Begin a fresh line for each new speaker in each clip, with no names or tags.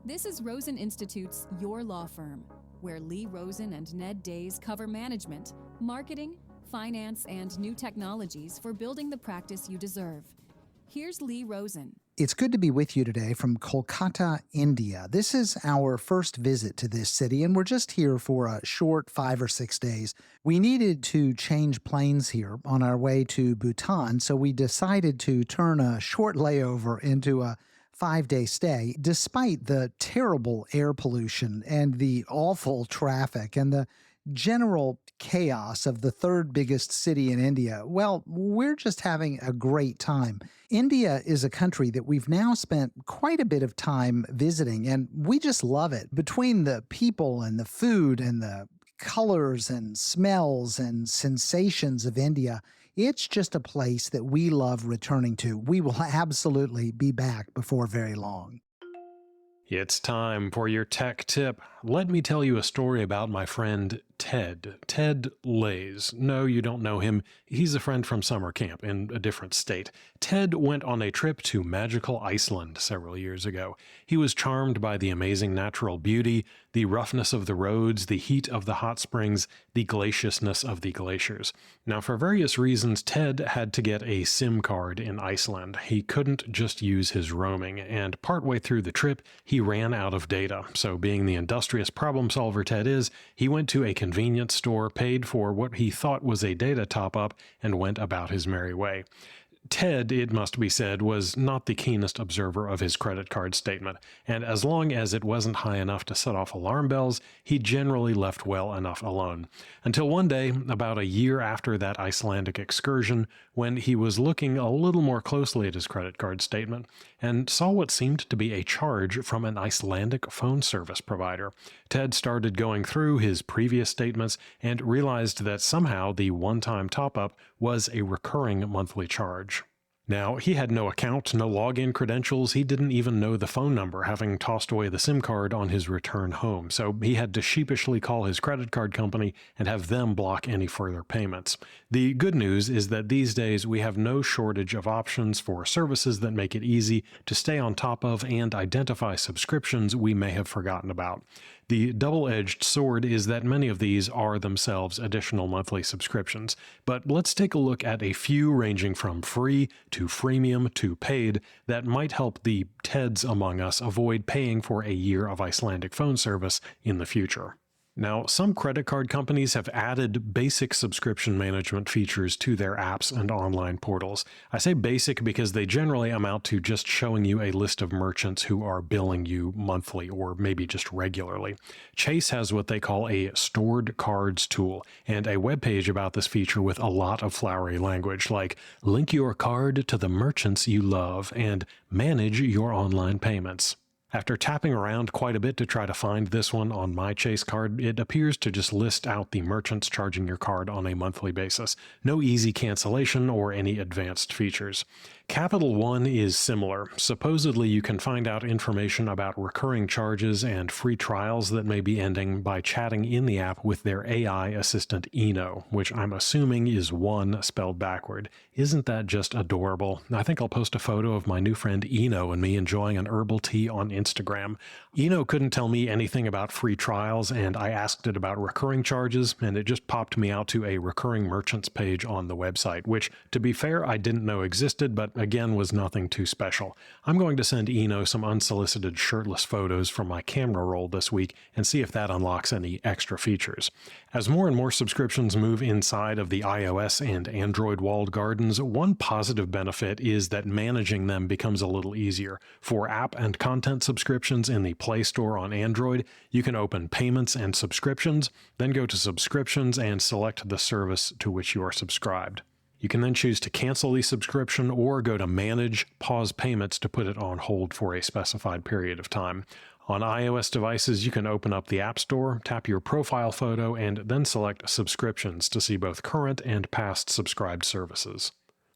This is Rosen Institute's Your Law Firm, where Lee Rosen and Ned Days cover management, marketing, finance, and new technologies for building the practice you deserve. Here's Lee Rosen.
It's good to be with you today from Kolkata, India. This is our first visit to this city, and we're just here for a short 5 or 6 days. We needed to change planes here on our way to Bhutan, so we decided to turn a short layover into a 5-day stay, despite the terrible air pollution and the awful traffic and the general chaos of the third biggest city in India. Well, we're just having a great time. India is a country that we've now spent quite a bit of time visiting, and we just love it. Between the people and the food and the colors and smells and sensations of India, it's just a place that we love returning to. We will absolutely be back before very long.
It's time for your tech tip. Let me tell you a story about my friend Ted. Ted Lays. No, you don't know him. He's a friend from summer camp in a different state. Ted went on a trip to magical Iceland several years ago. He was charmed by the amazing natural beauty, the roughness of the roads, the heat of the hot springs, the glaciousness of the glaciers. Now, for various reasons, Ted had to get a SIM card in Iceland. He couldn't just use his roaming, and partway through the trip, he ran out of data. So being the industrious problem solver Ted is, he went to a convenience store, paid for what he thought was a data top-up, and went about his merry way. Ted, it must be said, was not the keenest observer of his credit card statement, and as long as it wasn't high enough to set off alarm bells, he generally left well enough alone. Until one day, about a year after that Icelandic excursion, when he was looking a little more closely at his credit card statement and saw what seemed to be a charge from an Icelandic phone service provider. Ted started going through his previous statements and realized that somehow the one-time top-up was a recurring monthly charge. Now, he had no account, no login credentials, he didn't even know the phone number, having tossed away the SIM card on his return home, so he had to sheepishly call his credit card company and have them block any further payments. The good news is that these days we have no shortage of options for services that make it easy to stay on top of and identify subscriptions we may have forgotten about. The double-edged sword is that many of these are themselves additional monthly subscriptions, but let's take a look at a few ranging from free to freemium to paid that might help the Teds among us avoid paying for a year of Icelandic phone service in the future. Now, some credit card companies have added basic subscription management features to their apps and online portals. I say basic because they generally amount to just showing you a list of merchants who are billing you monthly or maybe just regularly. Chase has what they call a stored cards tool and a webpage about this feature with a lot of flowery language like link your card to the merchants you love and manage your online payments. After tapping around quite a bit to try to find this one on my Chase card, it appears to just list out the merchants charging your card on a monthly basis. No easy cancellation or any advanced features. Capital One is similar. Supposedly you can find out information about recurring charges and free trials that may be ending by chatting in the app with their AI assistant Eno, which I'm assuming is one spelled backward. Isn't that just adorable? I think I'll post a photo of my new friend Eno and me enjoying an herbal tea on Instagram. Eno couldn't tell me anything about free trials, and I asked it about recurring charges, and it just popped me out to a recurring merchants page on the website, which, to be fair, I didn't know existed, but again was nothing too special. I'm going to send Eno some unsolicited shirtless photos from my camera roll this week and see if that unlocks any extra features. As more and more subscriptions move inside of the iOS and Android walled gardens, one positive benefit is that managing them becomes a little easier. For app and content subscriptions in the Play Store on Android, you can open Payments and Subscriptions, then go to Subscriptions and select the service to which you are subscribed. You can then choose to cancel the subscription or go to Manage, Pause Payments to put it on hold for a specified period of time. On iOS devices, you can open up the App Store, tap your profile photo, and then select Subscriptions to see both current and past subscribed services.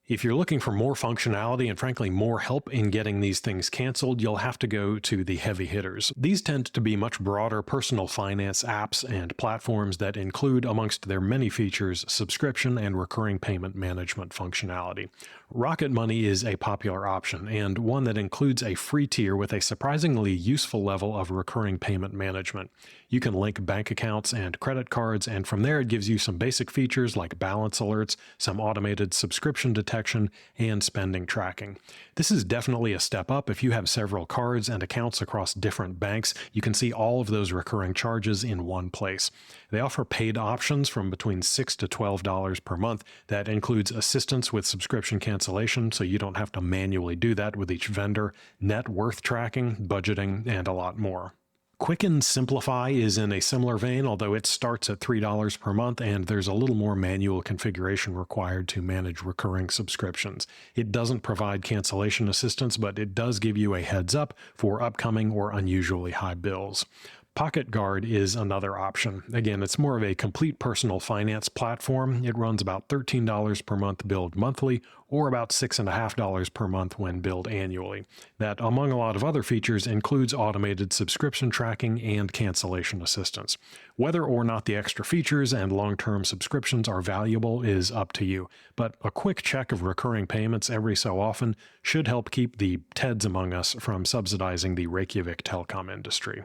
If you're looking for more functionality and frankly more help in getting these things canceled, you'll have to go to the heavy hitters. These tend to be much broader personal finance apps and platforms that include, amongst their many features, subscription and recurring payment management functionality. Rocket Money is a popular option, and one that includes a free tier with a surprisingly useful level of recurring payment management. You can link bank accounts and credit cards, and from there it gives you some basic features like balance alerts, some automated subscription detection, and spending tracking. This is definitely a step up. If you have several cards and accounts across different banks, you can see all of those recurring charges in one place. They offer paid options from between $6 to $12 per month that includes assistance with subscription cancellation, so you don't have to manually do that with each vendor, net worth tracking, budgeting, and a lot more. Quicken Simplify is in a similar vein, although it starts at $3 per month and there's a little more manual configuration required to manage recurring subscriptions. It doesn't provide cancellation assistance, but it does give you a heads up for upcoming or unusually high bills. Pocket Guard is another option. Again, it's more of a complete personal finance platform. It runs about $13 per month billed monthly, or about $6.50 per month when billed annually. That, among a lot of other features, includes automated subscription tracking and cancellation assistance. Whether or not the extra features and long-term subscriptions are valuable is up to you, but a quick check of recurring payments every so often should help keep the TEDs among us from subsidizing the Reykjavik telecom industry.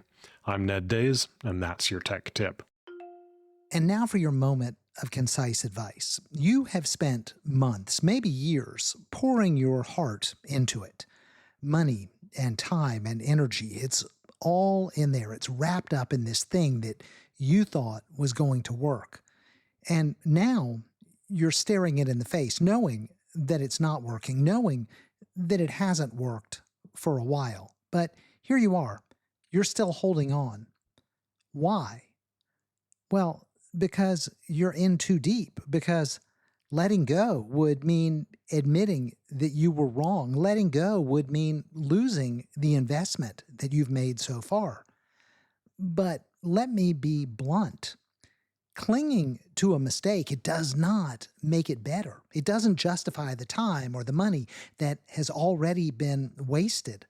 I'm Ned Days, and that's your tech tip.
And now for your moment of concise advice. You have spent months, maybe years, pouring your heart into it. Money and time and energy, it's all in there. It's wrapped up in this thing that you thought was going to work. And now you're staring it in the face, knowing that it's not working, knowing that it hasn't worked for a while. But here you are. You're still holding on. Why? Well, because you're in too deep, because letting go would mean admitting that you were wrong. Letting go would mean losing the investment that you've made so far. But let me be blunt. Clinging to a mistake, it does not make it better. It doesn't justify the time or the money that has already been wasted.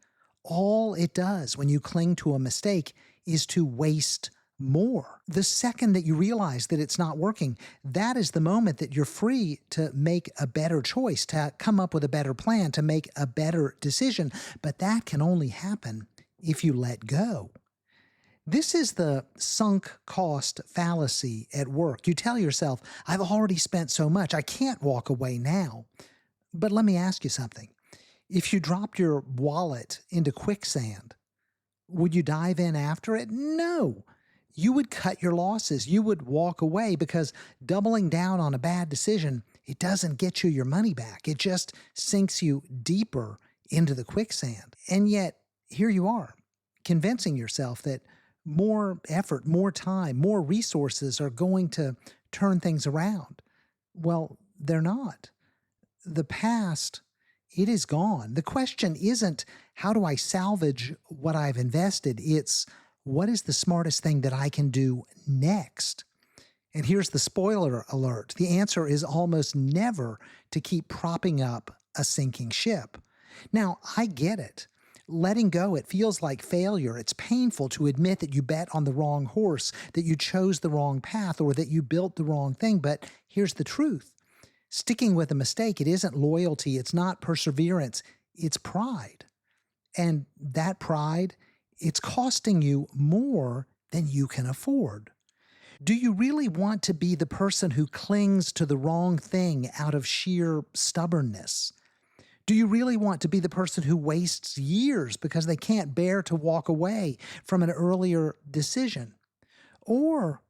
All it does when you cling to a mistake is to waste more. The second that you realize that it's not working, that is the moment that you're free to make a better choice, to come up with a better plan, to make a better decision. But that can only happen if you let go. This is the sunk cost fallacy at work. You tell yourself, I've already spent so much, I can't walk away now. But let me ask you something. If you dropped your wallet into quicksand, would you dive in after it? No. You would cut your losses. You would walk away, because doubling down on a bad decision, it doesn't get you your money back. It just sinks you deeper into the quicksand. And yet, here you are, convincing yourself that more effort, more time, more resources are going to turn things around. Well, they're not. The past, it is gone. The question isn't, how do I salvage what I've invested? It's, what is the smartest thing that I can do next? And here's the spoiler alert. The answer is almost never to keep propping up a sinking ship. Now, I get it. Letting go, it feels like failure. It's painful to admit that you bet on the wrong horse, that you chose the wrong path, or that you built the wrong thing. But here's the truth. Sticking with a mistake, it isn't loyalty, it's not perseverance, it's pride. And that pride, it's costing you more than you can afford. Do you really want to be the person who clings to the wrong thing out of sheer stubbornness? Do you really want to be the person who wastes years because they can't bear to walk away from an earlier decision? Or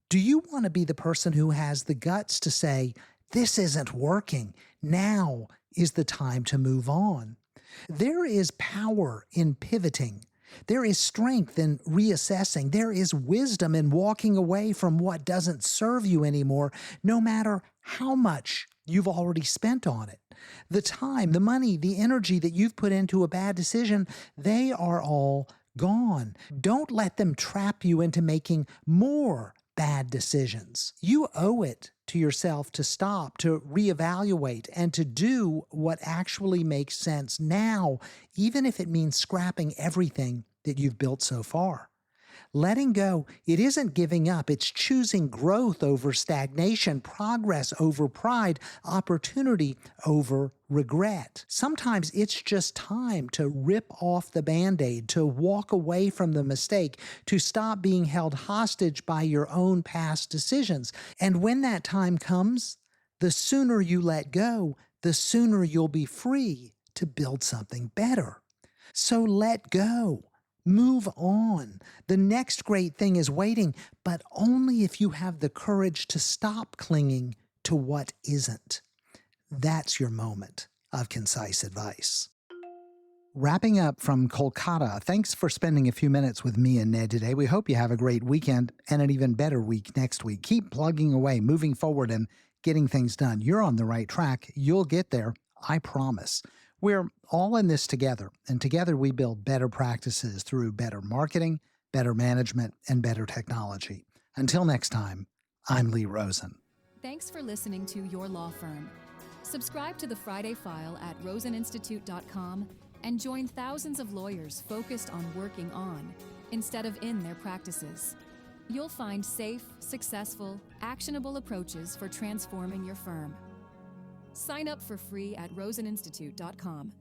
do you want to be the person who has the guts to say, this isn't working, now is the time to move on? There is power in pivoting. There is strength in reassessing. There is wisdom in walking away from what doesn't serve you anymore, no matter how much you've already spent on it. The time, the money, the energy that you've put into a bad decision, they are all gone. Don't let them trap you into making more bad decisions. You owe it to yourself to stop, to reevaluate, and to do what actually makes sense now, even if it means scrapping everything that you've built so far. Letting go, it isn't giving up. It's choosing growth over stagnation, progress over pride, opportunity over regret. Sometimes it's just time to rip off the Band-Aid, to walk away from the mistake, to stop being held hostage by your own past decisions. And when that time comes, the sooner you let go, the sooner you'll be free to build something better. So let go. Move on. The next great thing is waiting, but only if you have the courage to stop clinging to what isn't. That's your moment of concise advice. Wrapping up from Kolkata, thanks for spending a few minutes with me and Ned today. We hope you have a great weekend and an even better week next week. Keep plugging away, moving forward, and getting things done. You're on the right track. You'll get there. I promise. We're all in this together, and together we build better practices through better marketing, better management, and better technology. Until next time, I'm Lee Rosen.
Thanks for listening to Your Law Firm. Subscribe to the Friday File at roseninstitute.com and join thousands of lawyers focused on working on instead of in their practices. You'll find safe, successful, actionable approaches for transforming your firm. Sign up for free at roseninstitute.com.